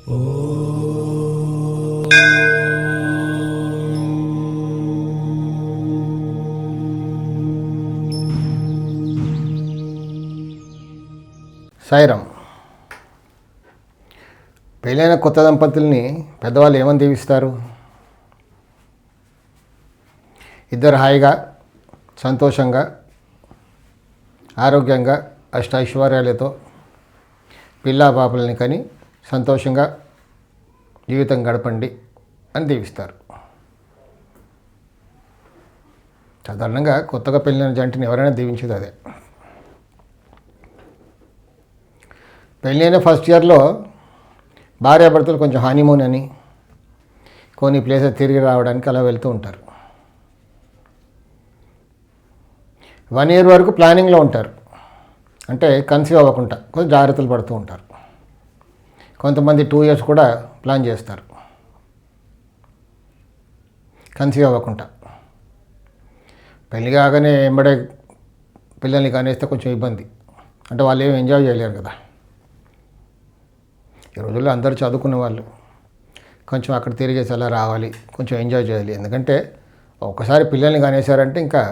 సాయిరాం. పెళ్ళైన కొత్త దంపతుల్ని పెద్దవాళ్ళు ఏమని దీవిస్తారు? ఇద్దరు హాయిగా, సంతోషంగా, ఆరోగ్యంగా, అష్టైశ్వర్యాలతో పిల్లా పాపలని కని సంతోషంగా జీవితం గడపండి అని దీవిస్తారు. సాధారణంగా కొత్తగా పెళ్ళైన జంటని ఎవరైనా దీవించేది అదే. పెళ్ళైన ఫస్ట్ ఇయర్లో భార్యాభర్తలు కొంచెం హనీమూన్ అని కొన్ని ప్లేసెస్ తిరిగి రావడానికి అలా వెళ్తూ ఉంటారు. 1 year వరకు ప్లానింగ్లో ఉంటారు, అంటే కన్సీవ్ అవ్వకుండా కొంచెం జాగ్రత్తలు పడుతూ ఉంటారు. కొంతమంది 2 years కూడా ప్లాన్ చేస్తారు కన్సీవ్ అవ్వకుండా. పెళ్ళి కాగానే ఎంబడే పిల్లల్ని కానేస్తే కొంచెం ఇబ్బంది, అంటే వాళ్ళు ఏమి ఎంజాయ్ చేయలేరు కదా. ఈ రోజుల్లో అందరూ చదువుకున్న వాళ్ళు కొంచెం అక్కడ తిరిగేసి అలా రావాలి, కొంచెం ఎంజాయ్ చేయాలి. ఎందుకంటే ఒక్కసారి పిల్లల్ని కానేశారంటే ఇంకా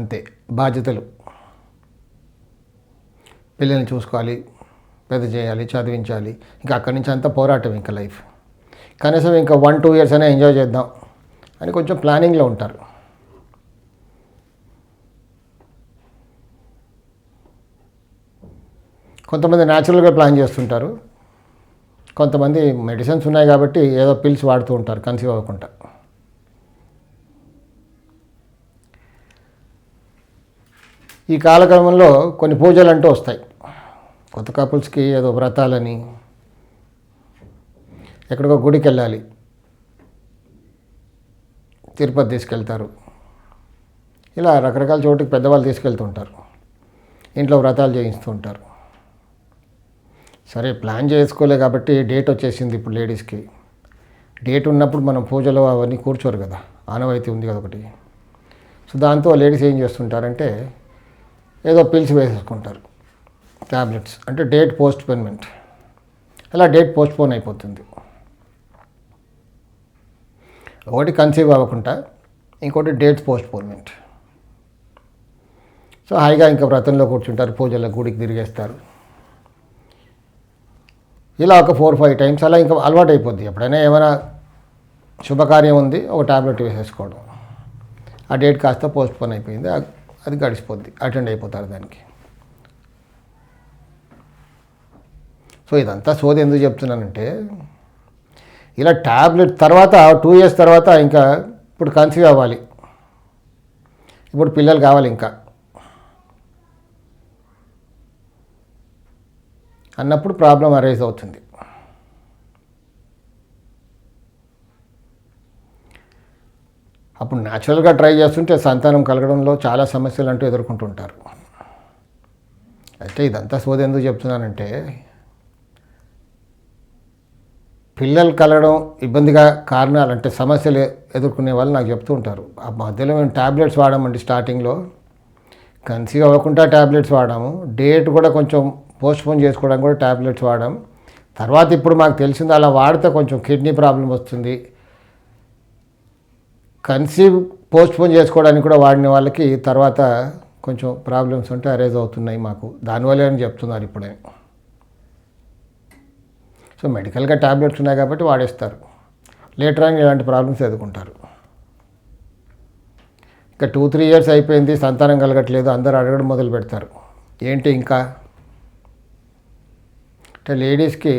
అంతే బాధ్యతలు. పిల్లల్ని చూసుకోవాలి, పెద్ద చేయాలి, చదివించాలి. ఇంకా అక్కడి నుంచి అంతా పోరాటం ఇంకా లైఫ్. కనీసం ఇంకా 1-2 years అయినా ఎంజాయ్ చేద్దాం అని కొంచెం ప్లానింగ్లో ఉంటారు. కొంతమంది న్యాచురల్గా ప్లాన్ చేస్తుంటారు, కొంతమంది మెడిసిన్స్ ఉన్నాయి కాబట్టి ఏదో పిల్స్ వాడుతూ ఉంటారు కన్సీవ్ అవ్వకుండా. ఈ కాలక్రమంలో కొన్ని పూజలు అంటూ వస్తాయి కొత్త కపుల్స్కి. ఏదో వ్రతాలని, ఎక్కడికో గుడికి వెళ్ళాలి, తిరుపతి తీసుకెళ్తారు, ఇలా రకరకాల చోటుకి పెద్దవాళ్ళు తీసుకెళ్తుంటారు, ఇంట్లో వ్రతాలు చేయిస్తూ ఉంటారు. సరే, ప్లాన్ చేసుకోలే కాబట్టి డేట్ వచ్చేసింది ఇప్పుడు లేడీస్కి. డేట్ ఉన్నప్పుడు మనం పూజలు అవన్నీ కూర్చోరు కదా, ఆనవాయితీ ఉంది కదా ఒకటి. సో దాంతో లేడీస్ ఏం చేస్తుంటారంటే ఏదో పిల్స్ వేసేసుకుంటారు, ట్యాబ్లెట్స్. అంటే డేట్ పోస్ట్పోన్మెంట్. అలా డేట్ పోస్ట్పోన్ అయిపోతుంది. ఒకటి కన్సీవ్ అవ్వకుండా, ఇంకోటి డేట్ పోస్ట్పోన్మెంట్. సో హాయిగా ఇంకా వ్రతంలో కూర్చుంటారు, పూజల గుడికి తిరిగేస్తారు. ఇలా ఒక 4-5 times అలా ఇంకా అలవాటు అయిపోద్ది. ఎప్పుడైనా ఏమైనా శుభకార్యం ఉంది, ఒక ట్యాబ్లెట్ వేసేసుకోవడం. ఆ డేట్ కాస్త పోస్ట్పోన్ అయిపోయింది, అది గడిచిపోద్ది, అటెండ్ అయిపోతారు దానికి. సో ఇదంతా సోది ఎందుకు చెప్తున్నానంటే, ఇలా ట్యాబ్లెట్ తర్వాత 2 years తర్వాత ఇంకా ఇప్పుడు కన్సీవ్ అవ్వాలి, ఇప్పుడు పిల్లలు కావాలి ఇంకా అన్నప్పుడు ప్రాబ్లం అరైజ్ అవుతుంది. అప్పుడు న్యాచురల్గా ట్రై చేస్తుంటే సంతానం కలగడంలో చాలా సమస్యలు అంటూ ఎదుర్కొంటుంటారు. అయితే ఇదంతా సోది ఎందుకు చెప్తున్నానంటే, పిల్లలు కలగడం ఇబ్బందిగా కారణాలు అంటే సమస్యలు ఎదుర్కొనే వాళ్ళు నాకు చెప్తూ ఉంటారు. ఆ మధ్యలో మేము ట్యాబ్లెట్స్ వాడామండి, స్టార్టింగ్లో కన్సీవ్ అవ్వకుండా ట్యాబ్లెట్స్ వాడాము, డేట్ కూడా కొంచెం పోస్ట్పోన్ చేసుకోవడానికి కూడా ట్యాబ్లెట్స్ వాడాం. తర్వాత ఇప్పుడు మాకు తెలిసింది అలా వాడితే కొంచెం కిడ్నీ ప్రాబ్లం వస్తుంది, కన్సీవ్ పోస్ట్పోన్ చేసుకోవడానికి కూడా వాడిన వాళ్ళకి తర్వాత కొంచెం ప్రాబ్లమ్స్ ఉంటే అరైజ్ అవుతున్నాయి మాకు, దానివల్లే అని చెప్తున్నారు ఇప్పుడే. సో మెడికల్గా ట్యాబ్లెట్స్ ఉన్నాయి కాబట్టి వాడేస్తారు, లేటర్ అని ఇలాంటి ప్రాబ్లమ్స్ ఎదుర్కొంటారు. ఇంకా 2-3 years అయిపోయింది, సంతానం కలగట్లేదు, అందరూ అడగడం మొదలు పెడతారు, ఏంటి ఇంకా అంటే. లేడీస్కి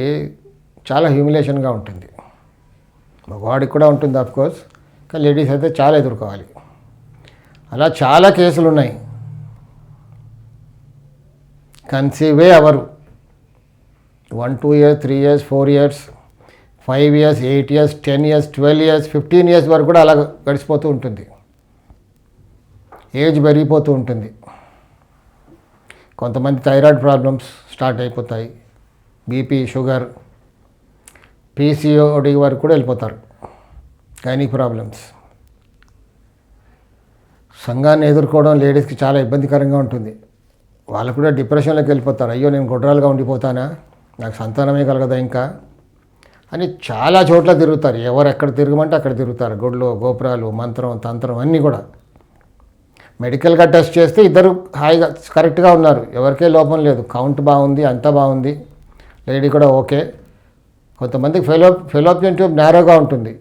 చాలా హ్యూమిలేషన్గా ఉంటుంది, మగవాడికి కూడా ఉంటుంది ఆఫ్కోర్స్, కానీ లేడీస్ అయితే చాలా ఎదుర్కోవాలి. అలా చాలా కేసులు ఉన్నాయి, కన్సీవే hour. 1-2 years, 3 years, 4 years, 5 years, 8 years, 10 years, 12 years, 15 years వరకు కూడా అలా గడిచిపోతూ ఉంటుంది. ఏజ్ పెరిగిపోతూ ఉంటుంది. కొంతమంది థైరాయిడ్ ప్రాబ్లమ్స్ స్టార్ట్ అయిపోతాయి, బీపీ, షుగర్, పీసీఓడి వరకు కూడా వెళ్ళిపోతారు, గైనిక్ ప్రాబ్లమ్స్. సంఘాన్ని ఎదుర్కోవడం లేడీస్కి చాలా ఇబ్బందికరంగా ఉంటుంది. వాళ్ళు కూడా డిప్రెషన్లోకి వెళ్ళిపోతారు. అయ్యో నేను గొడ్రాలుగా ఉండిపోతానా, నాకు సంతానమే కలగదా ఇంకా అని చాలా చోట్ల తిరుగుతారు. ఎవరు ఎక్కడ తిరగమంటే అక్కడ తిరుగుతారు. గుళ్ళు, గోపురాలు, మంత్రం, తంత్రం అన్నీ కూడా. మెడికల్గా టెస్ట్ చేస్తే ఇద్దరు హాయిగా కరెక్ట్గా ఉన్నారు, ఎవరికే లోపం లేదు, కౌంట్ బాగుంది, అంతా బాగుంది, లేడీ కూడా ఓకే. కొంతమందికి ఫెలోపియన్ ట్యూబ్ నేరోగా ఉంటుంది,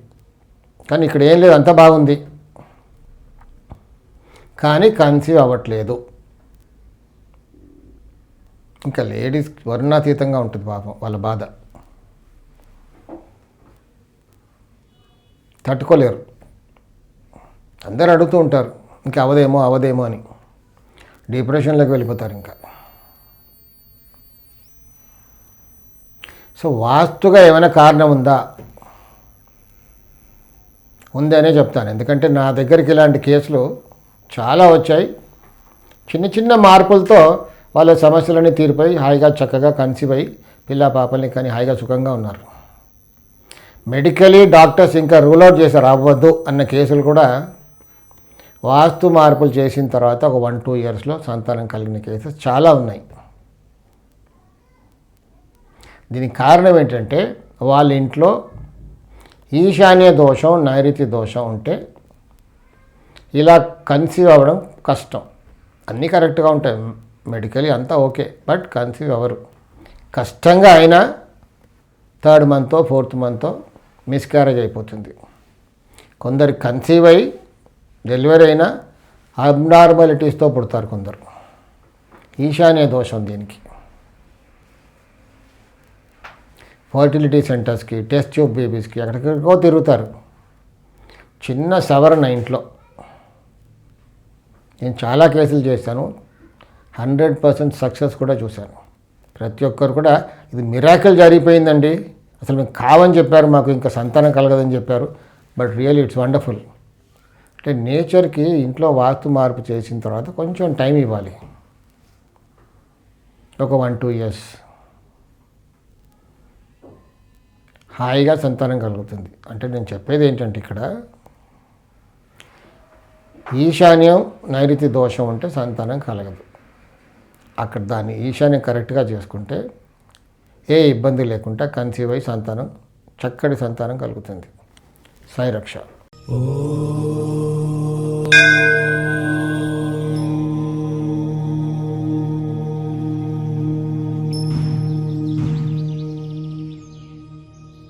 కానీ ఇక్కడ ఏం లేదు, అంతా బాగుంది, కానీ కన్సీవ్ అవ్వట్లేదు. ఇంకా లేడీస్ వర్ణాతీతంగా ఉంటుంది పాపం వాళ్ళ బాధ, తట్టుకోలేరు. అందరు అడుగుతూ ఉంటారు ఇంకా అవదేమో అని, డిప్రెషన్లోకి వెళ్ళిపోతారు ఇంకా. సో వాస్తుగా ఏమైనా కారణం ఉందనే చెప్తాను. ఎందుకంటే నా దగ్గరికి ఇలాంటి కేసులు చాలా వచ్చాయి. చిన్న చిన్న మార్పులతో వాళ్ళ సమస్యలన్నీ తీరిపోయి హాయిగా చక్కగా కన్సీవ్ అయ్యి పిల్ల పాపల్ని కానీ హాయిగా సుఖంగా ఉన్నారు. మెడికలీ డాక్టర్స్ ఇంకా రూల్ అవుట్ చేశారు అవ్వద్దు అన్న కేసులు కూడా వాస్తు మార్పులు చేసిన తర్వాత ఒక 1-2 ఇయర్స్లో సంతానం కలిగిన కేసెస్ చాలా ఉన్నాయి. దీనికి కారణం ఏంటంటే వాళ్ళ ఇంట్లో ఈశాన్య దోషం, నైరుతి దోషం ఉంటే ఇలా కన్సీవ్ అవ్వడం కష్టం. అన్నీ కరెక్ట్గా ఉంటాయి, మెడికలీ అంతా ఓకే, బట్ కన్సీవ్ అవ్వరు. కష్టంగా అయినా 3rd మంతో 4th మంతో మిస్క్యారేజ్ అయిపోతుంది. కొందరు కన్సీవ్ అయ్యి డెలివరీ అయినా అబ్నార్మాలిటీస్తో పుడతారు కొందరు. ఈశాన్య దోషం దీనికి. ఫర్టిలిటీ సెంటర్స్కి, టెస్ట్ ట్యూబ్ బేబీస్కి ఎక్కడికో తిరుగుతారు. చిన్న సవరణ ఇంట్లో. నేను చాలా కేసులు చేశాను, 100% సక్సెస్ కూడా చూశాను. ప్రతి ఒక్కరు కూడా ఇది మిరాకిల్ జరిగిపోయిందండి, అసలు మీకు కావని చెప్పారు, మాకు ఇంకా సంతానం కలగదని చెప్పారు, బట్ రియల్లీ ఇట్స్ వండర్ఫుల్. అంటే నేచర్కి ఇంట్లో వాస్తు మార్పు చేసిన తర్వాత కొంచెం టైం ఇవ్వాలి, ఒక 1-2 ఇయర్స్ హాయిగా సంతానం కలుగుతుంది. అంటే నేను చెప్పేది ఏంటంటే ఇక్కడ ఈశాన్యం నైరుతి దోషం ఉంటే సంతానం కలగదు. అక్కడ దాన్ని ఈశాన్యం కరెక్ట్గా చేసుకుంటే ఏ ఇబ్బంది లేకుండా కన్సీవ్ అయ్యి సంతానం, చక్కటి సంతానం కలుగుతుంది. సాయి రక్ష.